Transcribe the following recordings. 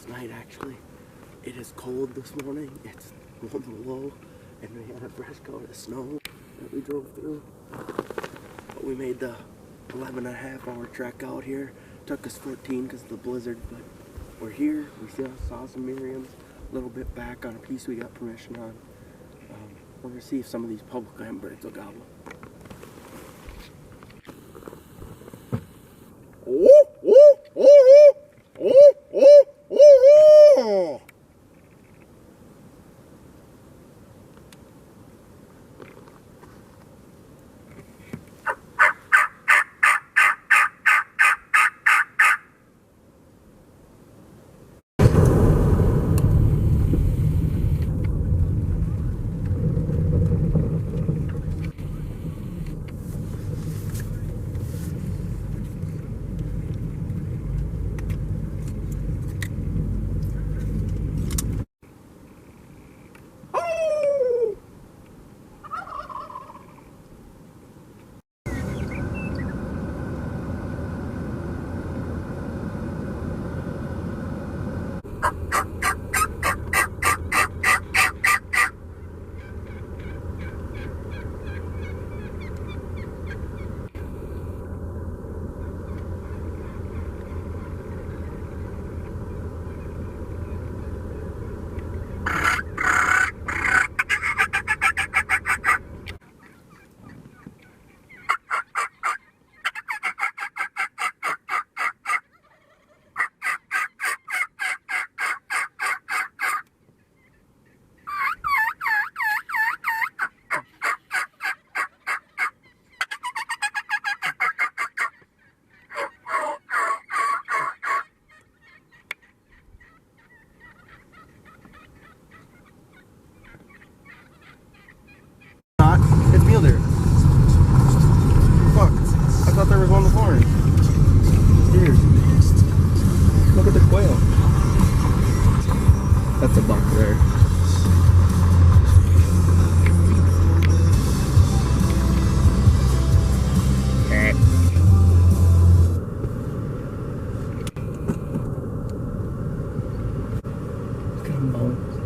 last night actually. It is cold this morning. It's 1 below, and we had a fresh coat of snow that we drove through. But we made the 11.5-hour trek out here. Took us 14 because of the blizzard, but we're here. We saw some Merriams, a little bit back on a piece we got permission on. We're gonna see if some of these public land birds will gobble. It's mule deer. Fuck. I thought there was one with horns. Here. Look at the quail. That's a buck there. Look at them bones.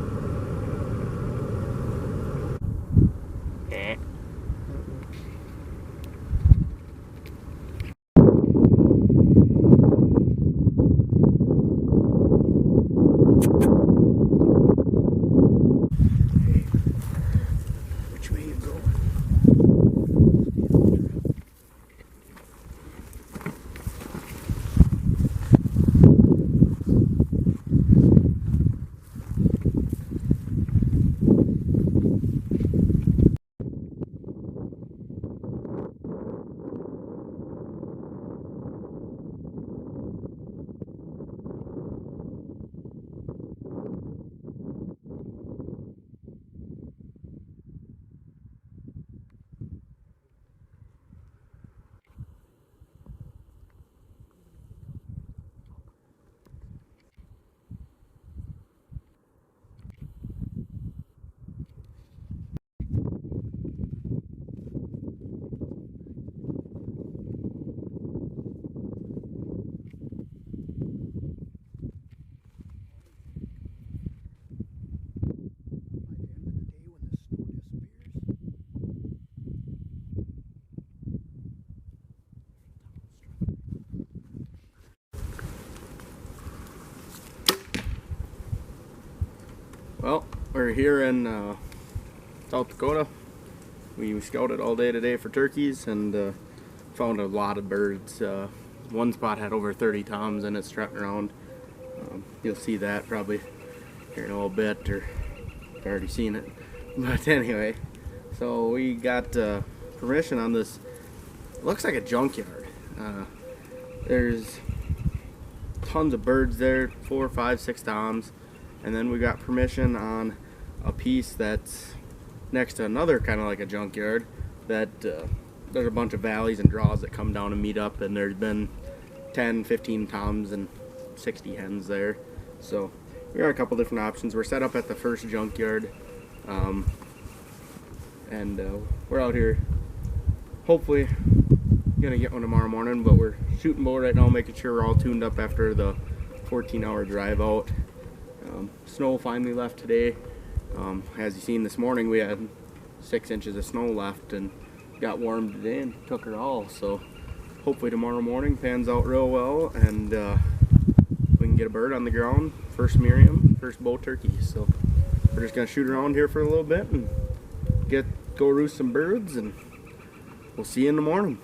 Well, we're here in South Dakota. We scouted all day today for turkeys and found a lot of birds. One spot had over 30 toms in it strutting around. You'll see that probably here in a little bit, or you've already seen it. But anyway, so we got permission on this. It looks like a junkyard. There's tons of birds there, 4, 5, 6 toms. And then we got permission on a piece that's next to another kind of like a junkyard that there's a bunch of valleys and draws that come down and meet up, and there's been 10, 15 toms and 60 hens there. So we got a couple different options. We're set up at the first junkyard, and we're out here hopefully gonna get one tomorrow morning, but we're shooting bull right now, making sure we're all tuned up after the 14-hour drive out. Snow finally left today. As you seen this morning, we had 6 inches of snow left and got warm today and took her all. So hopefully tomorrow morning pans out real well and we can get a bird on the ground. First Merriam, first bow turkey. So we're just gonna shoot around here for a little bit and go roost some birds, and we'll see you in the morning.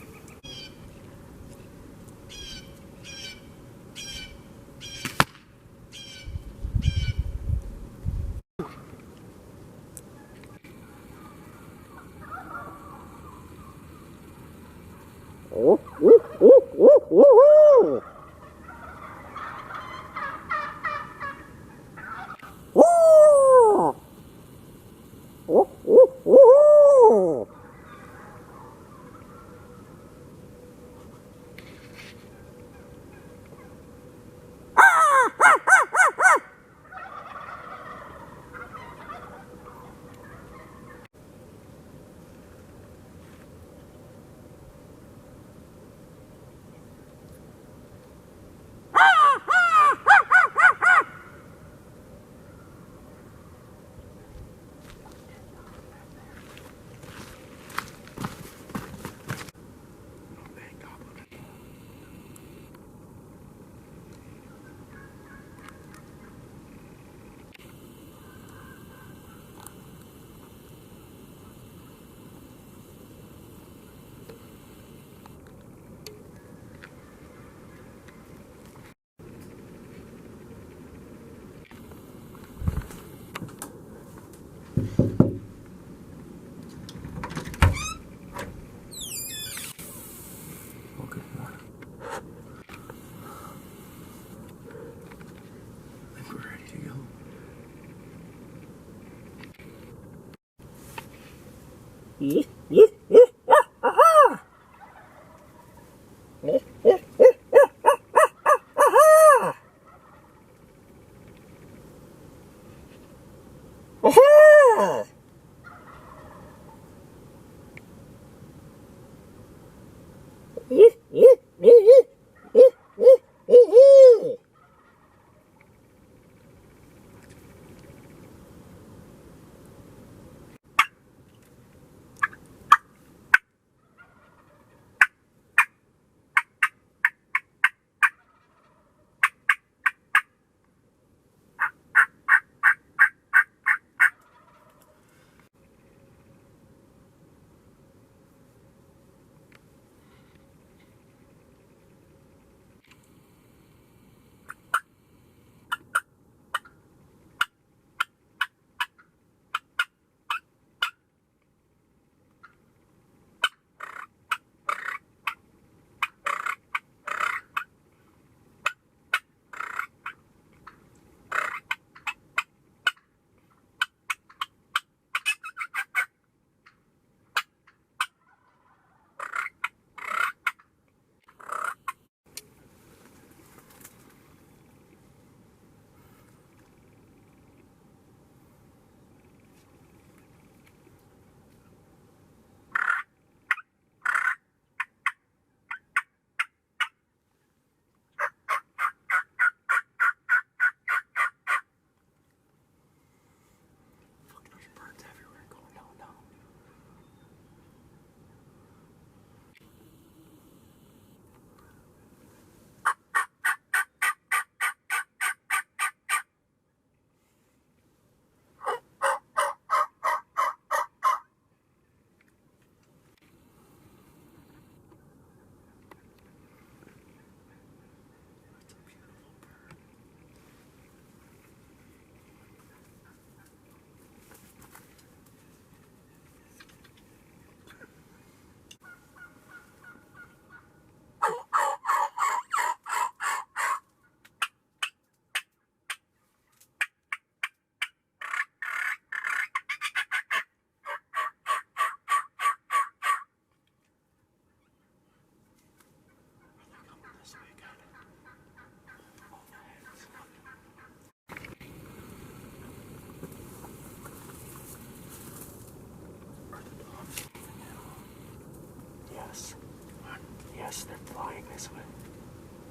Yes, they're flying this way.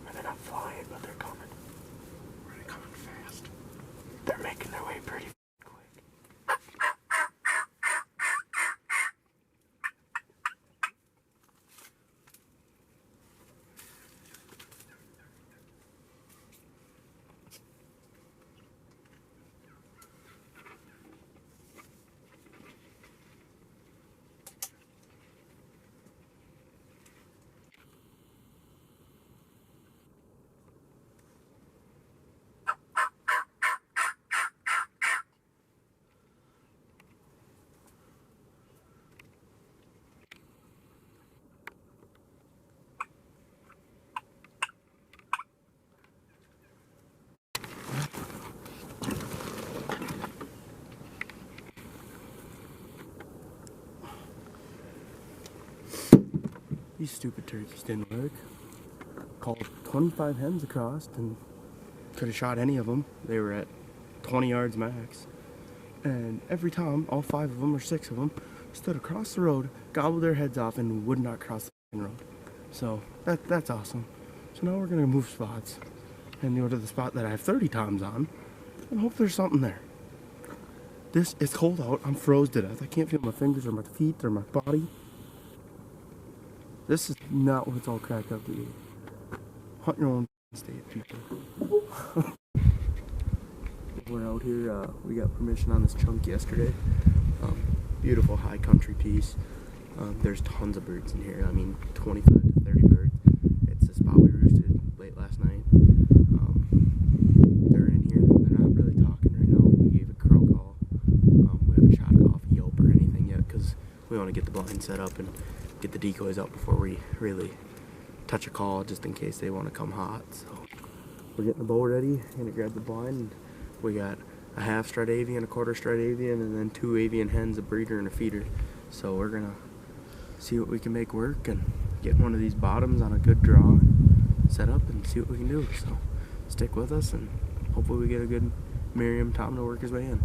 Or they're not flying, but they're coming. These stupid turkeys didn't work. Called 25 hens across and could have shot any of them. They were at 20 yards max. And every time, all 5 of them or 6 of them stood across the road, gobbled their heads off, and would not cross the road. So that's awesome. So now we're gonna move spots and go to the spot that I have 30 toms on and hope there's something there. It's cold out. I'm froze to death. I can't feel my fingers or my feet or my body. This is not what it's all cracked up to be. Hunt your own state, people. We're out here. We got permission on this chunk yesterday. Beautiful high country piece. There's tons of birds in here. I mean, 25 to 30 birds. It's the spot we roosted late last night. They're in here. They're not really talking right now. We gave a crow call. We haven't shot it off Yelp or anything yet because we want to get the blind set up and get the decoys out before we really touch a call, just in case they want to come hot. So we're getting the bow ready. Gonna grab the blind. We got a half striped avian, a quarter striped avian, and then 2 avian hens, a breeder and a feeder. So we're gonna see what we can make work and get one of these bottoms on a good draw and set up and see what we can do. So stick with us and hopefully we get a good Merriam tom to work his way in.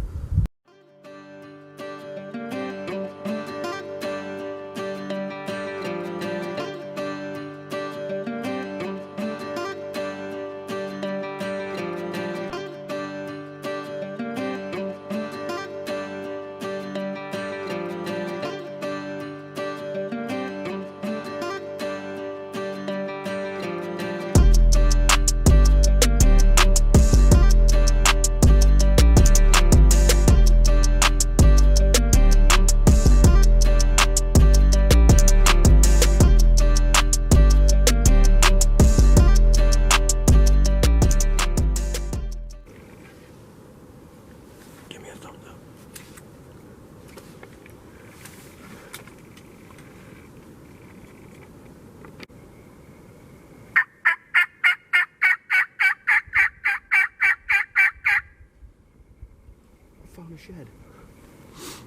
Found a shed.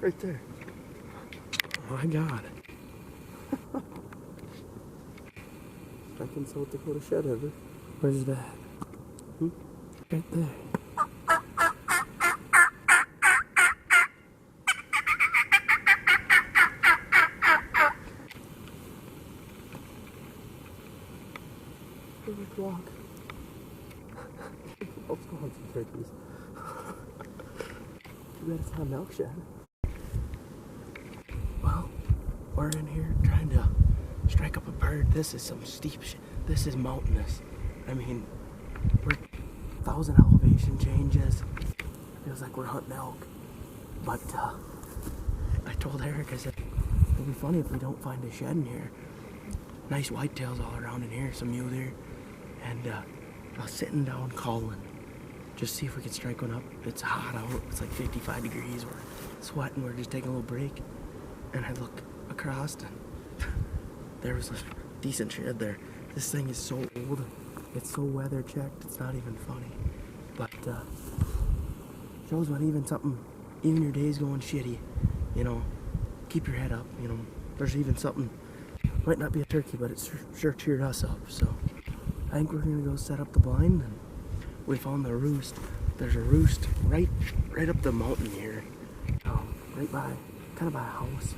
Right there. Oh my god. Second South Dakota shed ever. Where's that? Right there. Perfect walk. Let's go hunt some turkeys. Too bad it's not an elk shed. Well, we're in here trying to strike up a bird. This is some steep shit. This is mountainous. I mean, we're 1,000 elevation changes. Feels like we're hunting elk. But I told Erik, I said, it'll be funny if we don't find a shed in here. Nice whitetails all around in here, some mule deer. And I was sitting down calling. Just see if we can strike one up. It's hot out. It's like 55 degrees. We're sweating. We're just taking a little break. And I look across and there was a decent shed there. This thing is so old. It's so weather checked. It's not even funny. But shows when even your day's going shitty, you know, keep your head up. You know, there's even something. Might not be a turkey, but it's sure cheered us up. So I think we're gonna go set up the blind. And we found the roost. There's a roost right up the mountain here, right by, kind of by a house,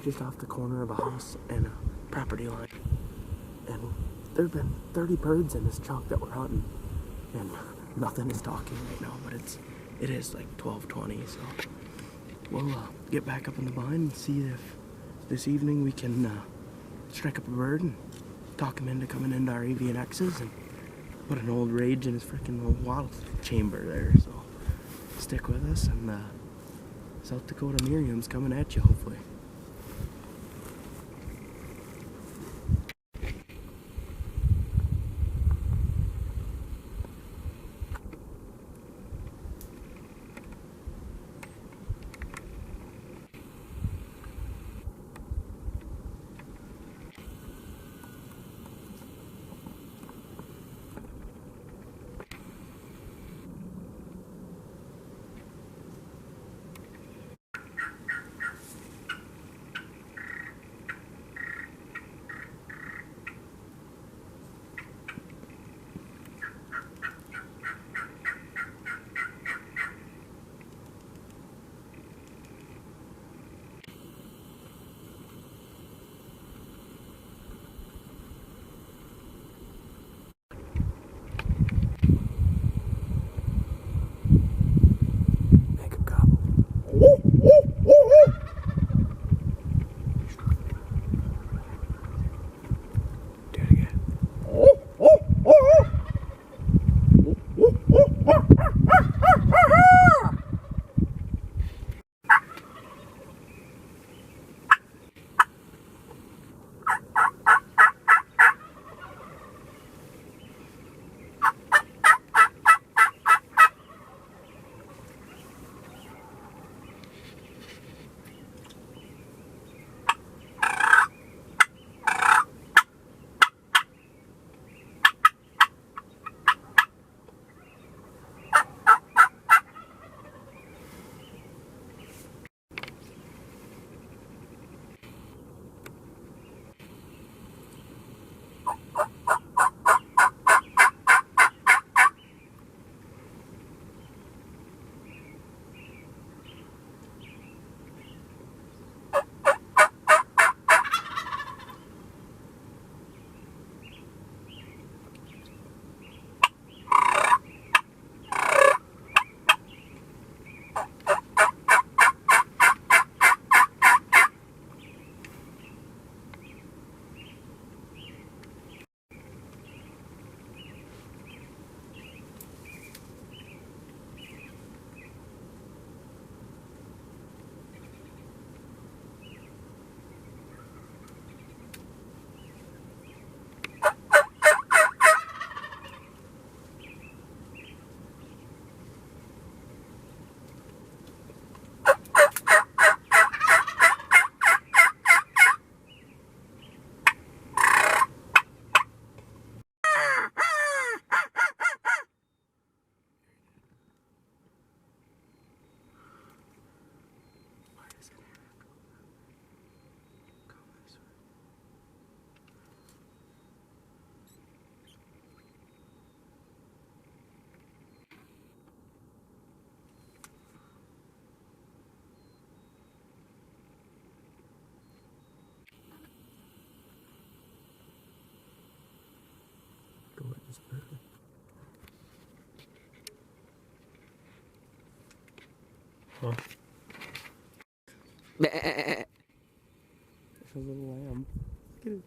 just off the corner of a house and a property line. And there've been 30 birds in this chunk that we're hunting, and nothing is talking right now. But it is like 12:20, so we'll get back up in the blind and see if this evening we can strike up a bird and talk him into coming into our Avionics and put an old rage in his freaking old wattle chamber there. So stick with us, and South Dakota Merriams coming at you, hopefully. Huh? There's a little lamb. Look at it.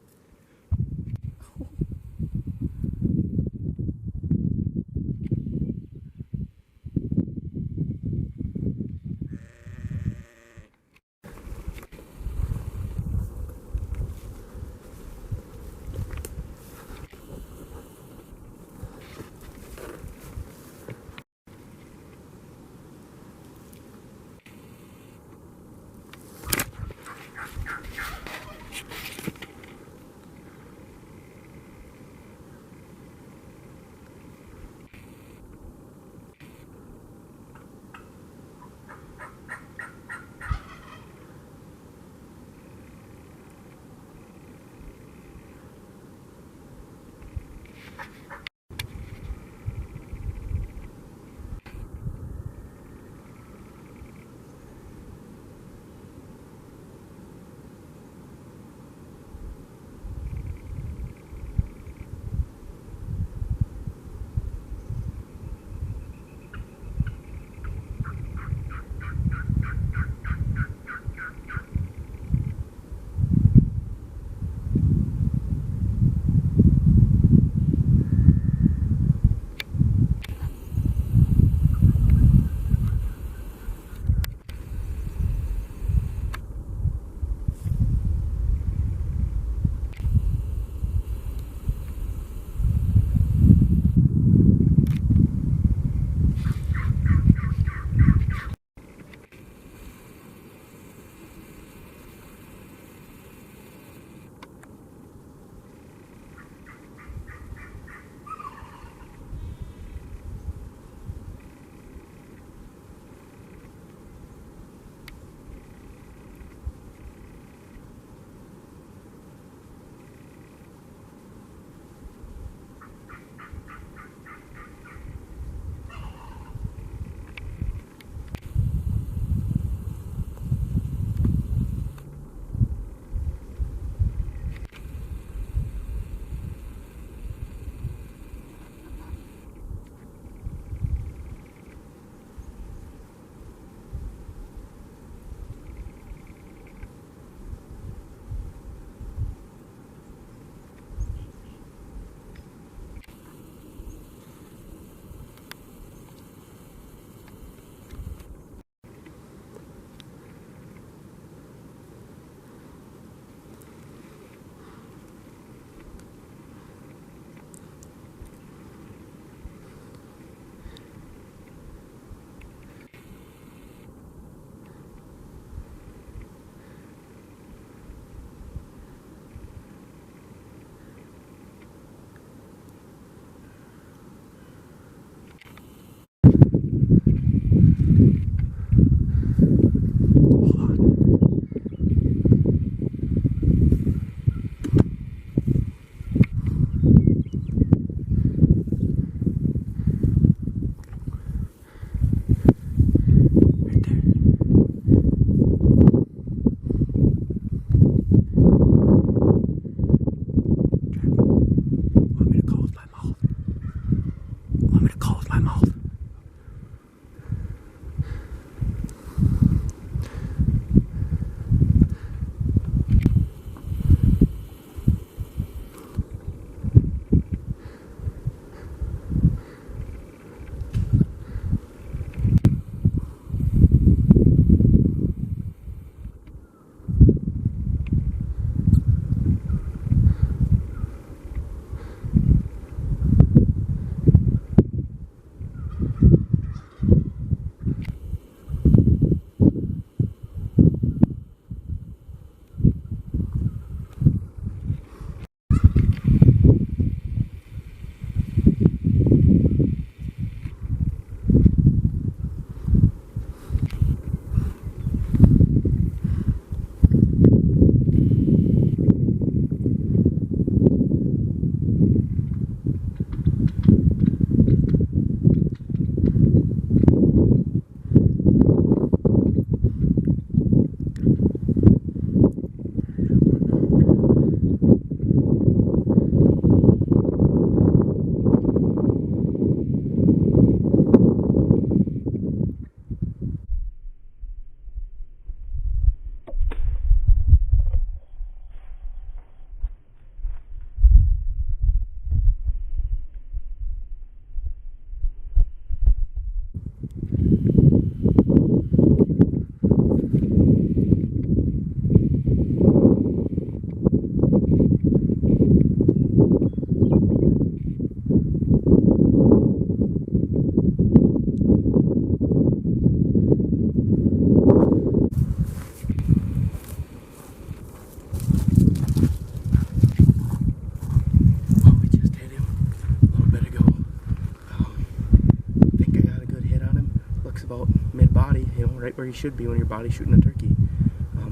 about mid-body, you know, right where you should be when you're body shooting a turkey.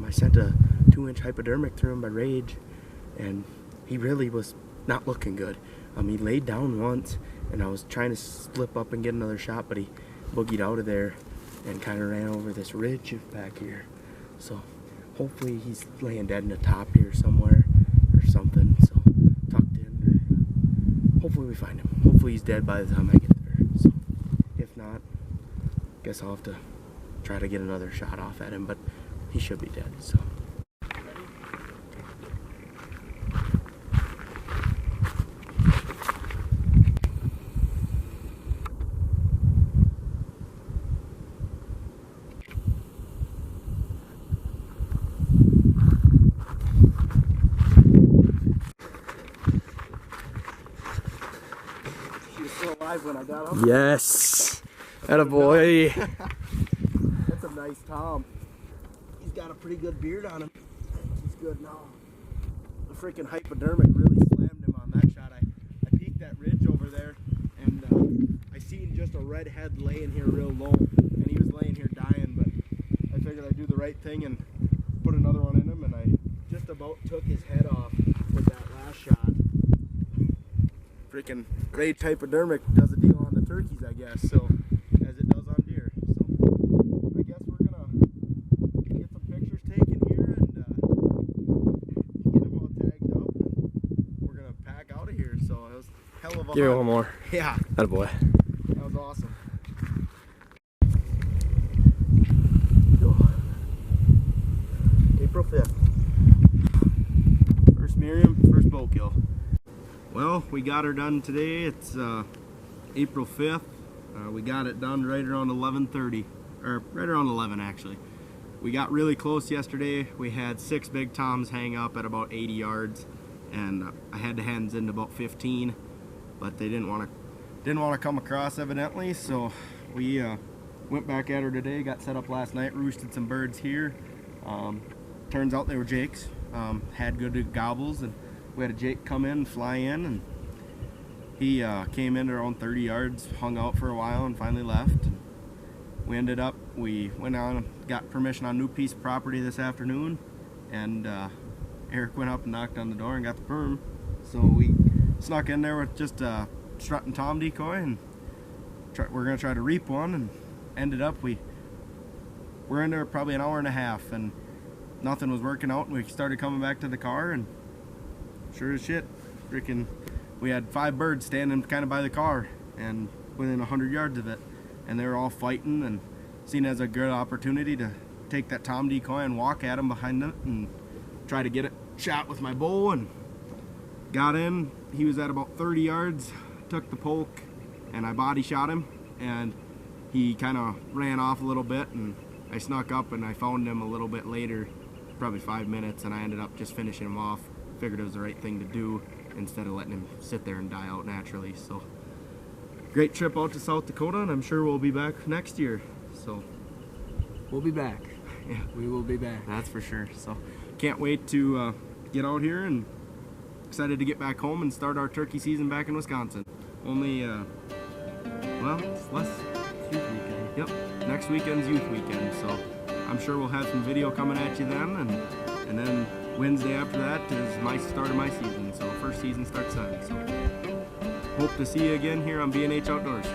I sent a 2-inch hypodermic through him by rage, and he really was not looking good. He laid down once, and I was trying to slip up and get another shot, but he boogied out of there and kind of ran over this ridge back here. So hopefully he's laying dead in the top here somewhere or something, so tucked in. Or hopefully we find him. Hopefully he's dead by the time I get there. So if not, guess I'll have to try to get another shot off at him, but he should be dead. So. When I got up. Yes! Attaboy! That's a nice Tom. He's got a pretty good beard on him. He's good now. The freaking hypodermic really slammed him on that shot. I peeked that ridge over there, and I seen just a red head laying here real low, and he was laying here dying, but I figured I'd do the right thing and put another one in him, and I just about took his head off with that last shot. Freaking great hypodermic does a deal on the turkeys, I guess, so as it does on deer. So I guess we're gonna get some pictures taken here and get them all tagged up, and we're gonna pack out of here. So it was hell of a Give hunt. me one more. Yeah, Attaboy. that was awesome. April 5th. First Merriam, first bow kill. Well, we got her done today. It's April 5th. We got it done right around 11:30, or right around 11 actually. We got really close yesterday. We had 6 big toms hang up at about 80 yards, and I had the hens into about 15, but they didn't want to come across evidently. So we went back at her today. Got set up last night, roosted some birds here. Turns out they were jakes. Had good gobbles, and we had a jake come in and fly in, and he came in around 30 yards, hung out for a while, and finally left. We went on, got permission on a new piece of property this afternoon, and Erik went up and knocked on the door and got the perm. So we snuck in there with just a strut and tom decoy, and we're gonna try to reap one, and ended up we're in there probably an hour and a half, and nothing was working out, and we started coming back to the car, and sure as shit, freaking, we had 5 birds standing kind of by the car and within 100 yards of it, and they were all fighting, and seen it as a good opportunity to take that tom decoy and walk at him behind it and try to get it shot with my bow, and got in. He was at about 30 yards, took the poke, and I body shot him, and he kind of ran off a little bit, and I snuck up and I found him a little bit later, probably 5 minutes, and I ended up just finishing him off. Figured it was the right thing to do instead of letting him sit there and die out naturally. So great trip out to South Dakota, and I'm sure we'll be back next year. So we'll be back. Yeah, we will be back. That's for sure. So can't wait to get out here, and excited to get back home and start our turkey season back in Wisconsin. Only well, it's less Youth weekend. Yep, next weekend's youth weekend, so I'm sure we'll have some video coming at you then, and then Wednesday after that is my start of my season, so first season starts then. So hope to see you again here on B&H Outdoors.